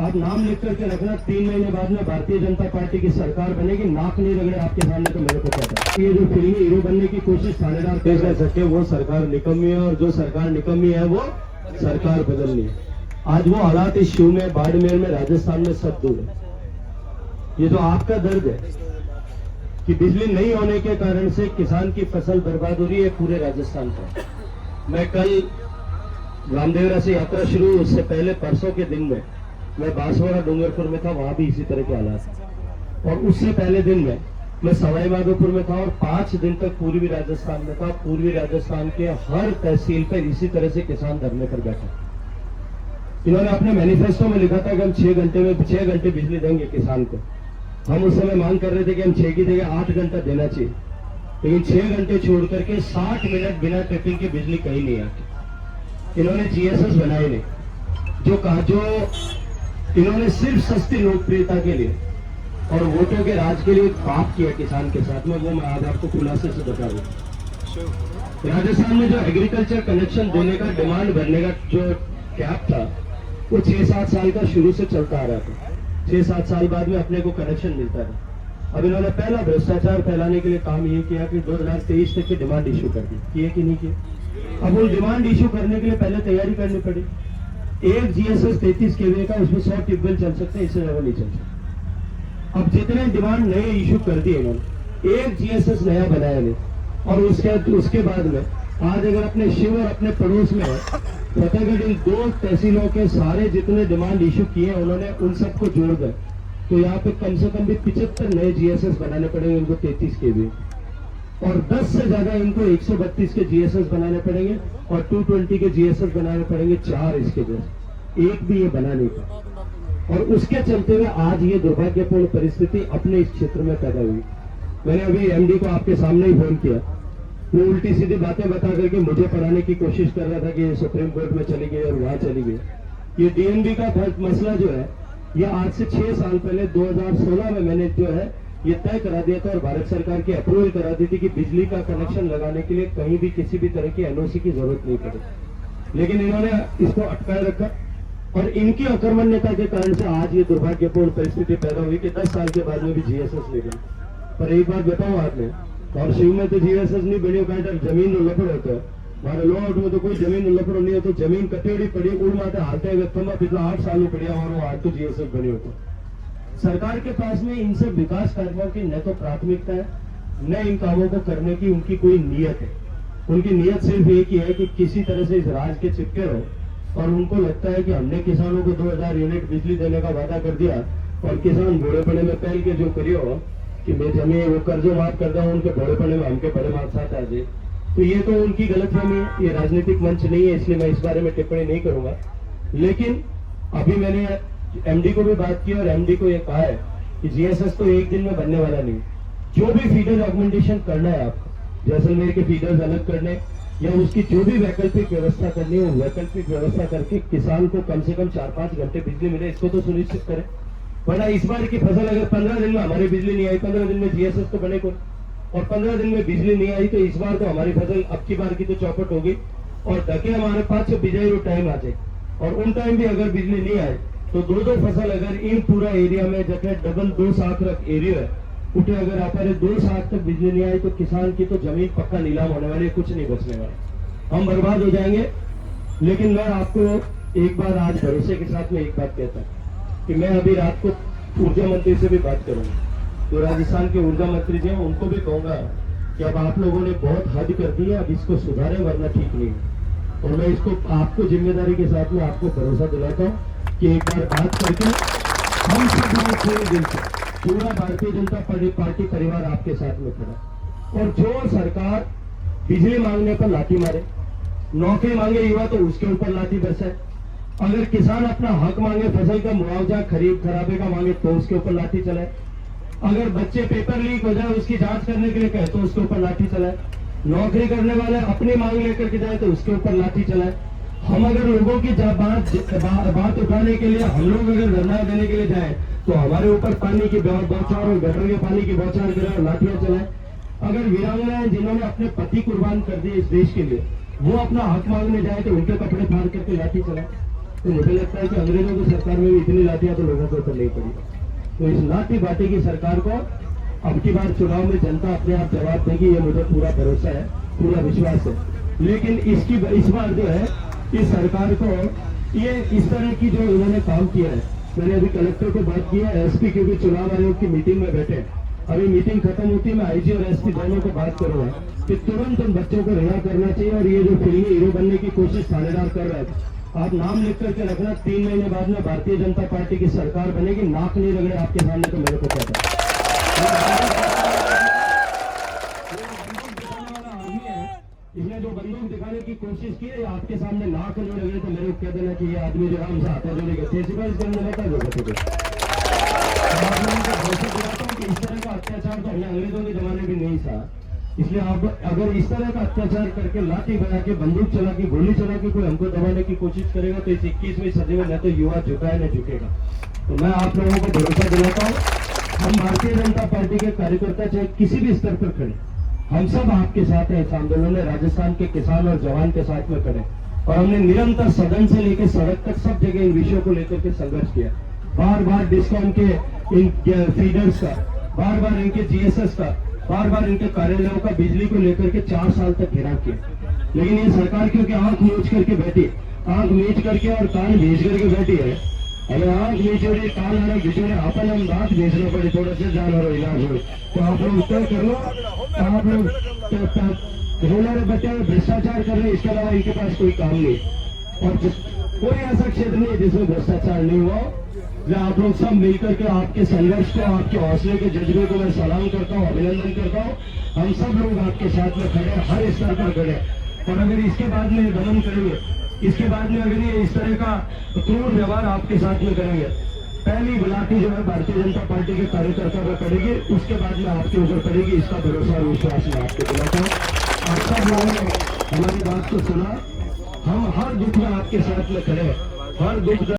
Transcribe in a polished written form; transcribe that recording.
आप नाम लिख करके रखना, 3 महीने बाद में भारतीय जनता पार्टी की सरकार बनेगी, नाक नहीं रगड़े आपके सामने तो मेरे को पता है। ये जो फिल्मी हीरो बनने की कोशिश थानेदार तेज कर सके, वो सरकार निकम्मी है, और जो सरकार निकम्मी है वो सरकार बदलनी है। आज वो हालात इस शिव में, बाड़मेर में, राजस्थान में सब दूर है। ये जो आपका दर्द है कि बिजली नहीं होने के कारण से किसान की फसल बर्बाद हो रही है पूरे राजस्थान पर। मैं कल रामदेवरा से यात्रा शुरू, उससे पहले परसों के दिन में मैं बांसवाड़ा डूंगरपुर में था, वहां भी इसी तरह के हालात। और उससे पहले दिन में मैं सवाई माधोपुर में था और 5 दिन तक पूर्वी राजस्थान में था। पूर्वी राजस्थान के हर तहसील पर इसी तरह से किसान धरने पर बैठे। इन्होंने अपने मैनिफेस्टो में लिखा था कि हम 6 घंटे बिजली देंगे किसान को। हम उस समय मांग कर रहे थे कि हम 6 की जगह 8 घंटा देना चाहिए, लेकिन 6 घंटे छोड़ करके 60 मिनट बिना ट्रिपिंग के बिजली कहीं नहीं आती। इन्होंने जीएसएस बनाए नहीं, जो इन्होंने सिर्फ सस्ती लोकप्रियता के लिए और वोटों के राज के लिए एक पाप किया किसान के साथ में, वो मैं आज आपको खुलासे से बता दूं। राजस्थान में जो एग्रीकल्चर कनेक्शन देने का, डिमांड भरने का जो कैप था, वो 6-7 साल का शुरू से चलता आ रहा था। 6-7 साल बाद में अपने को कनेक्शन मिलता है। अब इन्होंने पहला भ्रष्टाचार फैलाने के लिए काम ये किया कि 2023 तक की डिमांड इशू कर दी, किए कि नहीं किए। अब वो डिमांड इशू करने के लिए पहले तैयारी करनी पड़ी। एक जीएसएस 33 केवीए का, उसमें 100 ट्यूबवेल चल सकते हैं, इससे ज्यादा नहीं चल सकते। अब जितने डिमांड नए इशू कर दिए इन्होंने, एक जीएसएस नया बनाया नहीं। और उसके बाद में आज अगर अपने शिव और अपने पड़ोस में फतेहगढ़, इन 2 तहसीलों के सारे जितने डिमांड इशू किए उन्होंने, उन सबको जोड़ कर तो यहाँ पे कम से कम भी 75 नए जीएसएस बनाने पड़ेंगे इनको 33 केवीए, और 10 से ज्यादा इनको 132 के जीएसएस बनाने पड़ेंगे, और 220 के जीएसएस बनाने पड़ेंगे 4 इसके जैसे। एक भी ये बना नहीं था, और उसके चलते हुए आज ये दुर्भाग्यपूर्ण परिस्थिति अपने इस क्षेत्र में पैदा हुई। मैंने अभी एमडी को आपके सामने ही फोन किया, वो उल्टी सीधी बातें बता करके मुझे पढ़ाने की कोशिश कर रहा था कि ये सुप्रीम कोर्ट में चली गई और वहां चली गई। ये डीएनबी का मसला जो है, ये आज से 6 साल पहले 2016 में मैंने जो है ये तय करा दिया था और भारत सरकार की अप्रूवल करा दी थी कि बिजली का कनेक्शन लगाने के लिए कहीं भी किसी भी तरह की एनओसी की जरूरत नहीं पड़े। लेकिन इन्होंने इसको अटकाए रखा, और इनकी अकर्मण्यता के कारण से आज ये दुर्भाग्यपूर्ण परिस्थिति पैदा हुई कि 10 साल के बाद में भी जीएसएस नहीं बनी। पर एक बात बताऊं आपने, और शिव में तो जीएसएस नहीं बनी, कहते जमीन लपड़ होता है। हमारे लो आउट में तो कोई जमीन लपड़ नहीं होता, जमीन कटेड़ी पड़ी उड़ माते हारते हुए थमा पिछला 8 साल में पड़िया, और वो आज तो जीएसएस बनी होता। सरकार के पास में इन सब विकास कार्यों की न तो प्राथमिकता है, न इन कामों को करने की उनकी कोई नियत है। उनकी नियत सिर्फ एक ही है कि किसी तरह से इस राज के चिपके रहो, और उनको लगता है कि हमने किसानों को 2000 यूनिट बिजली देने का वादा कर दिया, और किसान बूढ़ेपने में पहल के जो करियो कि मैं जमीन वो कर्जो माफ कर दूं, उनके बड़ेपने में हमके बड़े मार्क्स साथ आ जाए, तो ये तो उनकी गलतफहमी है। ये राजनीतिक मंच नहीं है, इसलिए मैं इस बारे में टिप्पणी नहीं करूंगा। लेकिन अभी मैंने एमडी को भी बात की, और एमडी को ये कहा है कि जीएसएस तो एक दिन में बनने वाला नहीं। जो भी फीडर ऑगमेंटेशन करना है आपको, जैसलमेर के फीडर्स अलग करने या उसकी जो भी वैकल्पिक व्यवस्था करनी है, वो वैकल्पिक व्यवस्था करके किसान को कम से कम 4-5 घंटे बिजली मिले, इसको तो सुनिश्चित करें। वरना इस बार की फसल अगर 15 दिन में हमारी बिजली नहीं आई, 15 दिन में जीएसएस तो बने को, और 15 दिन में बिजली नहीं आई, तो इस बार तो हमारी फसल अब की बार की तो चौपट होगी, और ढके हमारे पास बिजाई टाइम आ जाए, और उन टाइम भी अगर बिजली नहीं आए तो 2-2 फसल अगर इन पूरा एरिया में जैसे डबल 2 साथ रख एरिया है उठे, अगर आप 2 साथ तक बिजली नहीं आई तो किसान की तो जमीन पक्का नीलाम होने वाली, कुछ नहीं बचने वाला, हम बर्बाद हो जाएंगे। लेकिन मैं आपको एक बार आज भरोसे के साथ में एक बात कहता हूँ कि मैं अभी रात को ऊर्जा मंत्री से भी बात करूंगा, जो राजस्थान के ऊर्जा मंत्री जी हैं उनको भी कहूंगा कि अब आप लोगों ने बहुत हद कर दी है, अब इसको सुधारें वरना ठीक नहीं है। और मैं इसको आपको जिम्मेदारी के साथ में आपको भरोसा दिलाता हूँ कि एक बार बात करके हम सब लोग पूरे दिल से, पूरा भारतीय जनता पार्टी परिवार आपके साथ में खड़ा। और जो सरकार बिजली मांगने पर लाठी मारे, नौकरी मांगे युवा तो उसके ऊपर लाठी बरसाए, अगर किसान अपना हक मांगे, फसल का मुआवजा खरीद खराबे का मांगे तो उसके ऊपर लाठी चलाए, अगर बच्चे पेपर लीक हो जाए उसकी जांच करने के लिए कहे तो उसके ऊपर लाठी चलाए, नौकरी करने वाले अपनी मांग लेकर के जाए तो उसके ऊपर लाठी चलाए। हम अगर लोगों की बात उठाने के लिए, हम लोग अगर धरना देने के लिए जाए तो हमारे ऊपर पानी की बौछार और गटर के पानी की बौछार गिरा और लाठियां चलाए। अगर वीरांगनाएं जिन्होंने अपने पति कुर्बान कर दिए इस देश के लिए, वो अपना हक मांगने जाए तो उनके कपड़े फाड़ करके लाठी चलाए। तो मुझे लगता है कि अंग्रेजों की सरकार में भी इतनी लाठियां तो लोगों के ऊपर नहीं पड़ी। तो इस लाठी बाटी की सरकार को अब की बार चुनाव में जनता अपने आप जवाब देगी, ये मुझे पूरा भरोसा है, पूरा विश्वास है। लेकिन इस बार जो है इस सरकार को ये इस तरह की जो इन्होंने काम किया है, मैंने अभी कलेक्टर को बात की है, एसपी क्योंकि चुनाव आयोग की मीटिंग में बैठे, अभी मीटिंग खत्म होती है, मैं आईजी और एसपी दोनों को बात करूंगा कि तुरंत उन बच्चों को रिहा करना चाहिए। और ये जो फिल्मी हीरो बनने की कोशिश थानेदार कर रहा है, आप नाम लिख करके रखना, 3 महीने बाद में भारतीय जनता पार्टी की सरकार बनेगी, नाक नहीं रगड़े आपके सामने, तो मेरे को पता है। इसने जो बंदूक दिखाने की कोशिश की है, आपके सामने नाक नहीं रगड़े तो मेरे को कह देना चाहिए आदमी जो हमसे आता जो लेगा इस तरह का अत्याचार तो हमने अंग्रेजों के जमाने भी नहीं था। इसलिए आप अगर इस तरह का अत्याचार करके लाठी बना के बंदूक चला के गोली चला के कोई हमको दबाने की कोशिश करेगा तो इस 21वीं सदी में न तो युवा झुका है न झुकेगा। तो मैं आप लोगों को भरोसा दिलाता हूँ, हम भारतीय जनता पार्टी के कार्यकर्ता चाहे किसी भी स्तर पर खड़े, हम सब आपके साथ हैं। इस आंदोलन में राजस्थान के किसान और जवान के साथ में खड़े और हमने निरंतर सदन से लेकर सड़क तक सब जगह इन विषयों को लेकर के संघर्ष किया। बार बार डिस्कॉम के इन फीडर्स का, बार बार इनके जीएसएस का, बार बार इनके कार्यालयों का बिजली को लेकर के 4 साल तक घेराव किया। लेकिन ये सरकार क्योंकि आंख मीच करके बैठी, आंख मीच करके और कान भेज करके बैठी है, अगर आंख मीचोड़े कान आना घिचोड़े अपन हम रात भेजना पड़े, थोड़ा सा जान और इलाज हो तो आप लोग उत्तर कर लो। आप लोग रोलर बच्चे भ्रष्टाचार कर रहे, इसके अलावा इनके पास कोई काम नहीं और कोई ऐसा क्षेत्र नहीं है जिसमें भ्रष्टाचार नहीं हुआ। आप लोग सब मिलकर के आपके संघर्ष को, आपके हौसले के जज्बे को मैं सलाम करता हूँ, अभिनंदन करता हूँ। हम सब लोग आपके साथ में खड़े, हर स्तर पर खड़े। और अगर इसके बाद में दमन करेंगे, इसके बाद में अगर ये इस तरह का क्रूर व्यवहार आपके साथ में करेंगे, पहली गुलाटी जो है भारतीय जनता पार्टी के कार्यकर्ता पर पड़ेगी, उसके बाद में आपके ऊपर पड़ेगी। इसका भरोसा और विश्वास मैं आपको दिलाता हूँ। आप सब लोगों ने हमारी बात को सुना, हम हर दुख में आपके साथ में खड़े, हर दुख